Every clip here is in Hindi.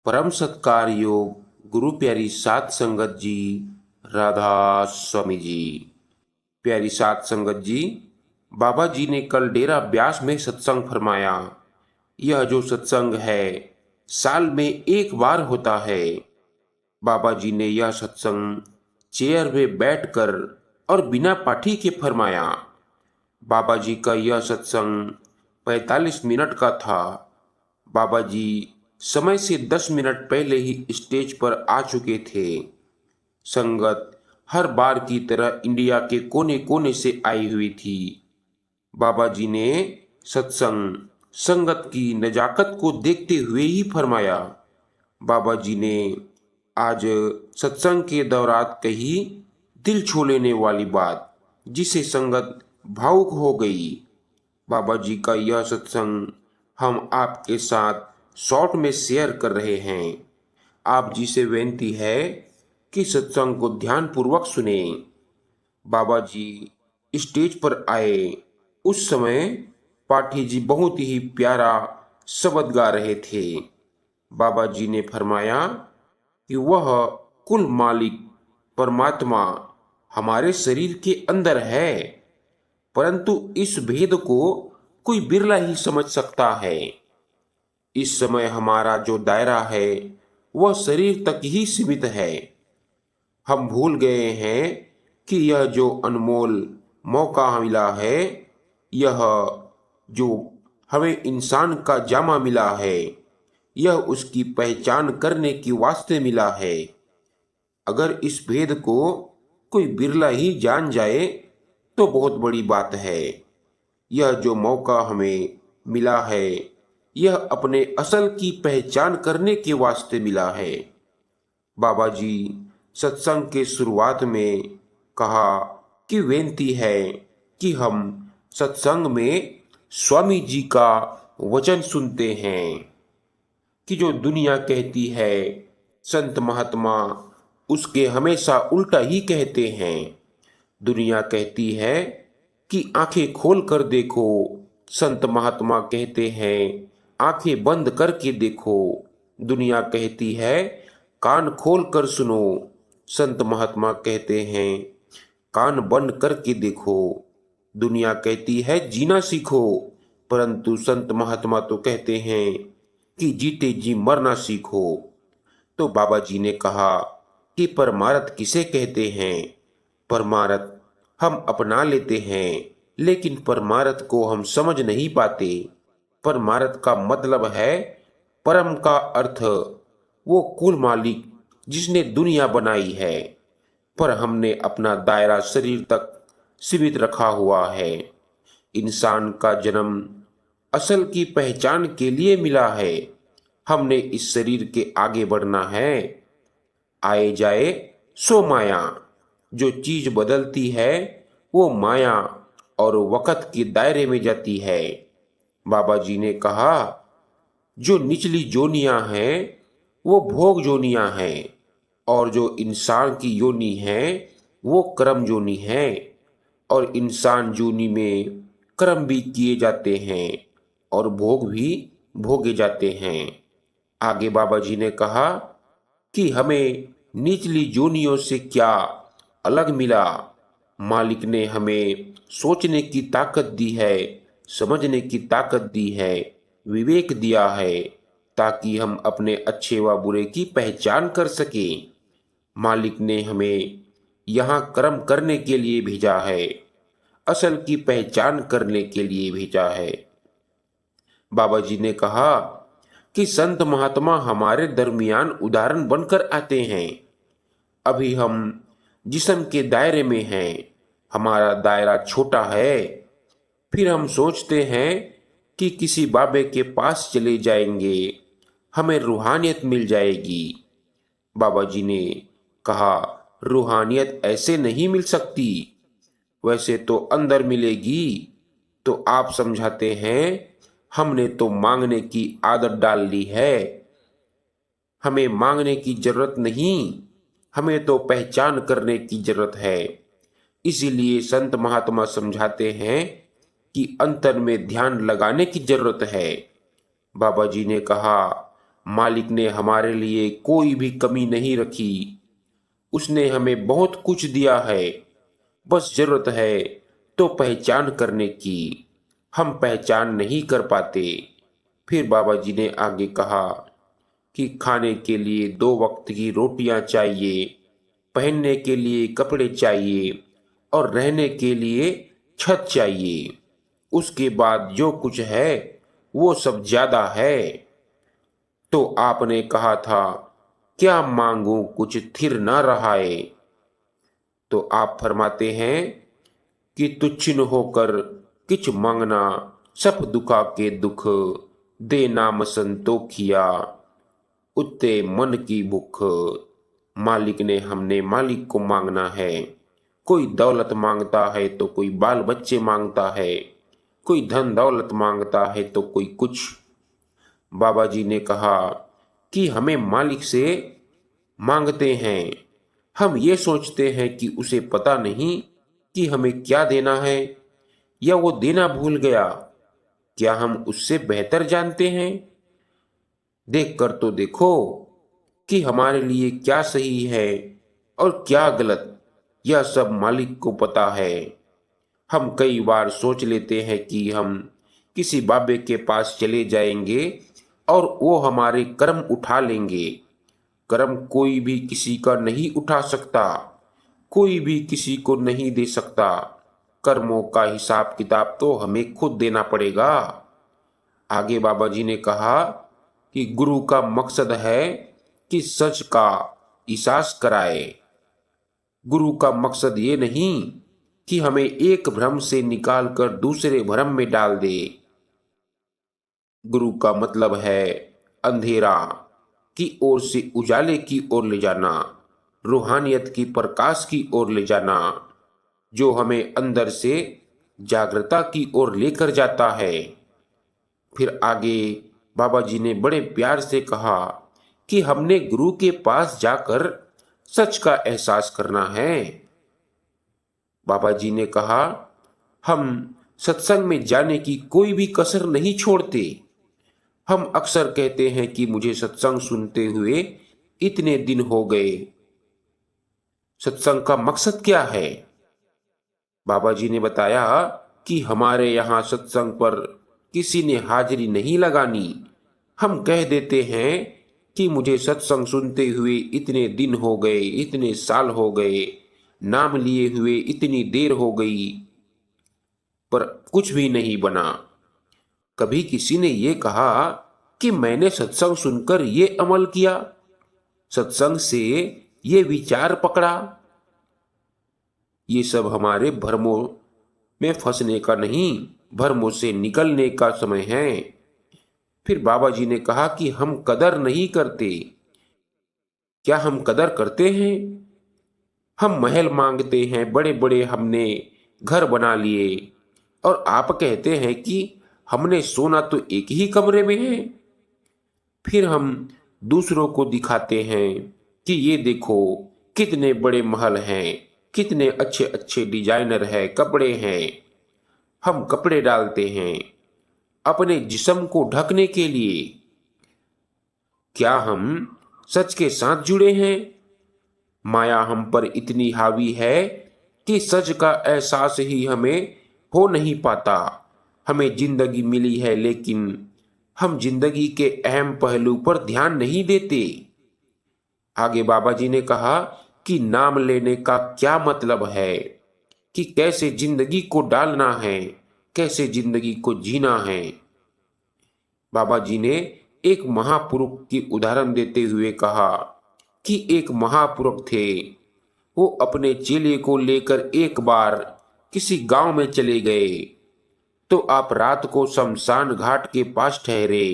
परम सत्कार योग गुरु प्यारी सात संगत जी, राधा स्वामी जी। प्यारी सात संगत जी, बाबा जी ने कल डेरा ब्यास में सत्संग फरमाया। यह जो सत्संग है साल में एक बार होता है। बाबा जी ने यह सत्संग चेयर में बैठकर और बिना पाठी के फरमाया। बाबा जी का यह सत्संग 45 मिनट का था। बाबा जी समय से 10 मिनट पहले ही स्टेज पर आ चुके थे। संगत हर बार की तरह इंडिया के कोने कोने से आई हुई थी। बाबा जी ने सत्संग संगत की नजाकत को देखते हुए ही फरमाया। बाबा जी ने आज सत्संग के दौरान कही दिल छू लेने वाली बात, जिसे संगत भावुक हो गई। बाबा जी का यह सत्संग हम आपके साथ शॉर्ट में शेयर कर रहे हैं। आप जी से विनती है कि सत्संग को ध्यान पूर्वक सुने। बाबा जी स्टेज पर आए उस समय पाठी जी बहुत ही प्यारा शब्द गा रहे थे। बाबा जी ने फरमाया कि वह कुल मालिक परमात्मा हमारे शरीर के अंदर है, परंतु इस भेद को कोई बिरला ही समझ सकता है। इस समय हमारा जो दायरा है वह शरीर तक ही सीमित है। हम भूल गए हैं कि यह जो अनमोल मौका मिला है, यह जो हमें इंसान का जामा मिला है, यह उसकी पहचान करने की वास्ते मिला है। अगर इस भेद को कोई बिरला ही जान जाए तो बहुत बड़ी बात है। यह जो मौका हमें मिला है, यह अपने असल की पहचान करने के वास्ते मिला है। बाबा जी सत्संग के शुरुआत में कहा कि विनती है कि हम सत्संग में स्वामी जी का वचन सुनते हैं कि जो दुनिया कहती है संत महात्मा उसके हमेशा उल्टा ही कहते हैं। दुनिया कहती है कि आंखें खोल कर देखो, संत महात्मा कहते हैं आंखें बंद करके देखो। दुनिया कहती है कान खोल कर सुनो, संत महात्मा कहते हैं कान बंद करके देखो। दुनिया कहती है जीना सीखो, परंतु संत महात्मा तो कहते हैं कि जीते जी मरना सीखो। तो बाबा जी ने कहा कि परमार्थ किसे कहते हैं। परमार्थ हम अपना लेते हैं, लेकिन परमार्थ को हम समझ नहीं पाते। परमार्थ का मतलब है परम का अर्थ, वो कुल मालिक जिसने दुनिया बनाई है, पर हमने अपना दायरा शरीर तक सीमित रखा हुआ है। इंसान का जन्म असल की पहचान के लिए मिला है। हमने इस शरीर के आगे बढ़ना है। आए जाए सो माया, जो चीज बदलती है वो माया और वक़्त के दायरे में जाती है। बाबा जी ने कहा जो निचली जोनियां हैं वो भोग जोनियां हैं, और जो इंसान की योनि है वो कर्म जोनि है, और इंसान जोनि में कर्म भी किए जाते हैं और भोग भी भोगे जाते हैं। आगे बाबा जी ने कहा कि हमें निचली जोनियों से क्या अलग मिला। मालिक ने हमें सोचने की ताकत दी है, समझने की ताकत दी है, विवेक दिया है, ताकि हम अपने अच्छे व बुरे की पहचान कर सकें। मालिक ने हमें यहाँ कर्म करने के लिए भेजा है, असल की पहचान करने के लिए भेजा है। बाबा जी ने कहा कि संत महात्मा हमारे दरमियान उदाहरण बनकर आते हैं। अभी हम जिस्म के दायरे में हैं, हमारा दायरा छोटा है। फिर हम सोचते हैं कि किसी बाबे के पास चले जाएंगे, हमें रूहानियत मिल जाएगी। बाबा जी ने कहा रूहानियत ऐसे नहीं मिल सकती, वैसे तो अंदर मिलेगी। तो आप समझाते हैं हमने तो मांगने की आदत डाल ली है। हमें मांगने की जरूरत नहीं, हमें तो पहचान करने की जरूरत है। इसीलिए संत महात्मा समझाते हैं कि अंतर में ध्यान लगाने की जरूरत है। बाबा जी ने कहा मालिक ने हमारे लिए कोई भी कमी नहीं रखी। उसने हमें बहुत कुछ दिया है, बस जरूरत है तो पहचान करने की। हम पहचान नहीं कर पाते। फिर बाबा जी ने आगे कहा कि खाने के लिए 2 वक्त की रोटियां चाहिए, पहनने के लिए कपड़े चाहिए और रहने के लिए छत चाहिए। उसके बाद जो कुछ है वो सब ज्यादा है। तो आपने कहा था, क्या मांगू कुछ थिर ना रहाए। तो आप फरमाते हैं कि तुच्छिन होकर किछ मांगना, सब दुखा के दुख, दे नाम संतोखिया, उत्ते मन की भूख। मालिक ने हमने मालिक को मांगना है। कोई दौलत मांगता है तो कोई बाल बच्चे मांगता है, कोई धन दौलत मांगता है तो कोई कुछ। बाबा जी ने कहा कि हमें मालिक से मांगते हैं, हम ये सोचते हैं कि उसे पता नहीं कि हमें क्या देना है, या वो देना भूल गया। क्या हम उससे बेहतर जानते हैं? देख कर तो देखो कि हमारे लिए क्या सही है और क्या गलत। यह सब मालिक को पता है। हम कई बार सोच लेते हैं कि हम किसी बाबे के पास चले जाएंगे और वो हमारे कर्म उठा लेंगे। कर्म कोई भी किसी का नहीं उठा सकता, कोई भी किसी को नहीं दे सकता। कर्मों का हिसाब किताब तो हमें खुद देना पड़ेगा। आगे बाबा जी ने कहा कि गुरु का मकसद है कि सच का एहसास कराए। गुरु का मकसद ये नहीं कि हमें एक भ्रम से निकालकर दूसरे भ्रम में डाल दे। गुरु का मतलब है अंधेरा की ओर से उजाले की ओर ले जाना, रूहानियत की प्रकाश की ओर ले जाना, जो हमें अंदर से जागृता की ओर लेकर जाता है। फिर आगे बाबा जी ने बड़े प्यार से कहा कि हमने गुरु के पास जाकर सच का एहसास करना है। बाबा जी ने कहा, हम सत्संग में जाने की कोई भी कसर नहीं छोड़ते। हम अक्सर कहते हैं कि मुझे सत्संग सुनते हुए इतने दिन हो गए। सत्संग का मकसद क्या है? बाबा जी ने बताया कि हमारे यहाँ सत्संग पर किसी ने हाजिरी नहीं लगानी। हम कह देते हैं कि मुझे सत्संग सुनते हुए इतने दिन हो गए, इतने साल हो गए, नाम लिए हुए इतनी देर हो गई, पर कुछ भी नहीं बना। कभी किसी ने ये कहा कि मैंने सत्संग सुनकर ये अमल किया, सत्संग से ये विचार पकड़ा। ये सब हमारे भ्रमों में फंसने का नहीं, भ्रमों से निकलने का समय है। फिर बाबा जी ने कहा कि हम कदर नहीं करते। क्या हम कदर करते हैं? हम महल मांगते हैं, बड़े बड़े हमने घर बना लिए, और आप कहते हैं कि हमने सोना तो एक ही कमरे में है। फिर हम दूसरों को दिखाते हैं कि ये देखो कितने बड़े महल हैं, कितने अच्छे अच्छे डिजाइनर है, कपड़े हैं। हम कपड़े डालते हैं अपने जिस्म को ढकने के लिए। क्या हम सच के साथ जुड़े हैं? माया हम पर इतनी हावी है कि सच का एहसास ही हमें हो नहीं पाता। हमें जिंदगी मिली है, लेकिन हम जिंदगी के अहम पहलू पर ध्यान नहीं देते। आगे बाबा जी ने कहा कि नाम लेने का क्या मतलब है, कि कैसे जिंदगी को डालना है, कैसे जिंदगी को जीना है। बाबा जी ने एक महापुरुष की उदाहरण देते हुए कहा कि एक महापुरुष थे। वो अपने चेले को लेकर एक बार किसी गांव में चले गए। तो आप रात को शमशान घाट के पास ठहरे।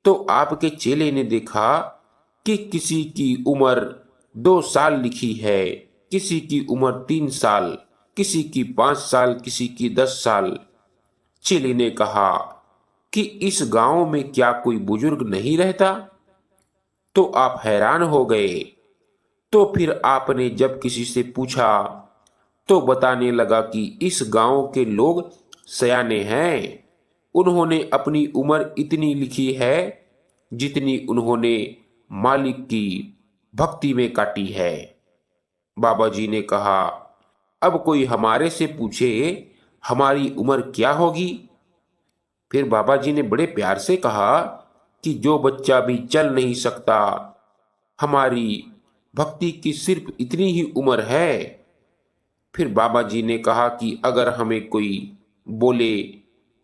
तो आपके चेले ने देखा कि किसी की उम्र 2 साल लिखी है, किसी की उम्र 3 साल, किसी की 5 साल, किसी की 10 साल। चेले ने कहा कि इस गांव में क्या कोई बुजुर्ग नहीं रहता? तो आप हैरान हो गए। तो फिर आपने जब किसी से पूछा तो बताने लगा कि इस गांव के लोग सयाने हैं। उन्होंने अपनी उम्र इतनी लिखी है जितनी उन्होंने मालिक की भक्ति में काटी है। बाबा जी ने कहा, अब कोई हमारे से पूछे हमारी उम्र क्या होगी? फिर बाबा जी ने बड़े प्यार से कहा कि जो बच्चा भी चल नहीं सकता, हमारी भक्ति की सिर्फ इतनी ही उम्र है। फिर बाबा जी ने कहा कि अगर हमें कोई बोले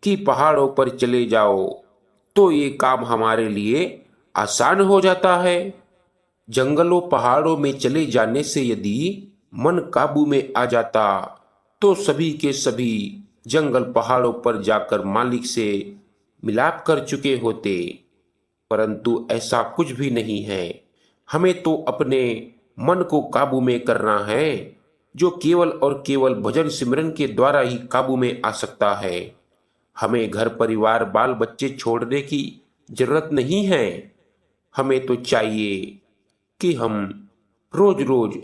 कि पहाड़ों पर चले जाओ, तो ये काम हमारे लिए आसान हो जाता है। जंगलों पहाड़ों में चले जाने से यदि मन काबू में आ जाता, तो सभी के सभी जंगल पहाड़ों पर जाकर मालिक से मिलाप कर चुके होते। परंतु ऐसा कुछ भी नहीं है। हमें तो अपने मन को काबू में करना है, जो केवल और केवल भजन सिमरन के द्वारा ही काबू में आ सकता है। हमें घर परिवार बाल बच्चे छोड़ने की जरूरत नहीं है। हमें तो चाहिए कि हम रोज रोज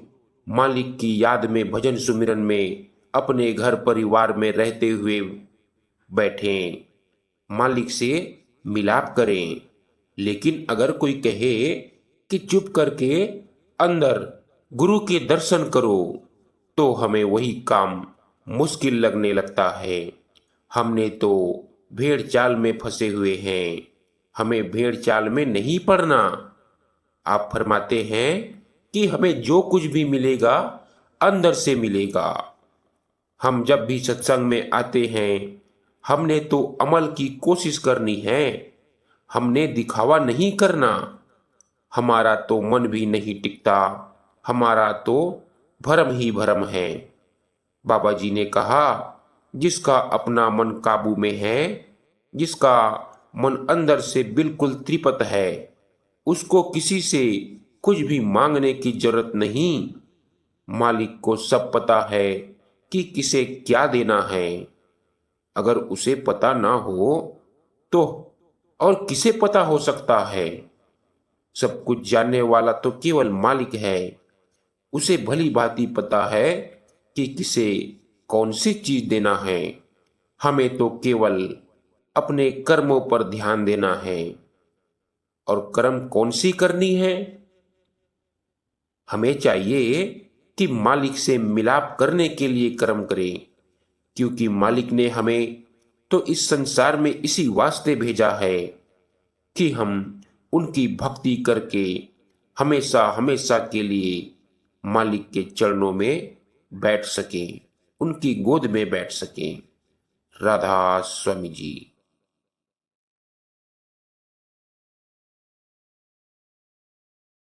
मालिक की याद में भजन सुमिरन में अपने घर परिवार में रहते हुए बैठें, मालिक से मिलाप करें। लेकिन अगर कोई कहे कि चुप करके अंदर गुरु के दर्शन करो, तो हमें वही काम मुश्किल लगने लगता है। हमने तो भेड़ चाल में फंसे हुए हैं, हमें भेड़ चाल में नहीं पड़ना। आप फरमाते हैं कि हमें जो कुछ भी मिलेगा अंदर से मिलेगा। हम जब भी सत्संग में आते हैं, हमने तो अमल की कोशिश करनी है, हमने दिखावा नहीं करना। हमारा तो मन भी नहीं टिकता, हमारा तो भरम ही भरम है। बाबा जी ने कहा, जिसका अपना मन काबू में है, जिसका मन अंदर से बिल्कुल तृप्त है, उसको किसी से कुछ भी मांगने की जरूरत नहीं। मालिक को सब पता है कि किसे क्या देना है। अगर उसे पता ना हो तो और किसे पता हो सकता है? सब कुछ जानने वाला तो केवल मालिक है। उसे भली भांति पता है कि किसे कौन सी चीज देना है। हमें तो केवल अपने कर्मों पर ध्यान देना है। और कर्म कौन सी करनी है? हमें चाहिए कि मालिक से मिलाप करने के लिए कर्म करें, क्योंकि मालिक ने हमें तो इस संसार में इसी वास्ते भेजा है कि हम उनकी भक्ति करके हमेशा हमेशा के लिए मालिक के चरणों में बैठ सकें, उनकी गोद में बैठ सकें। राधा स्वामी जी।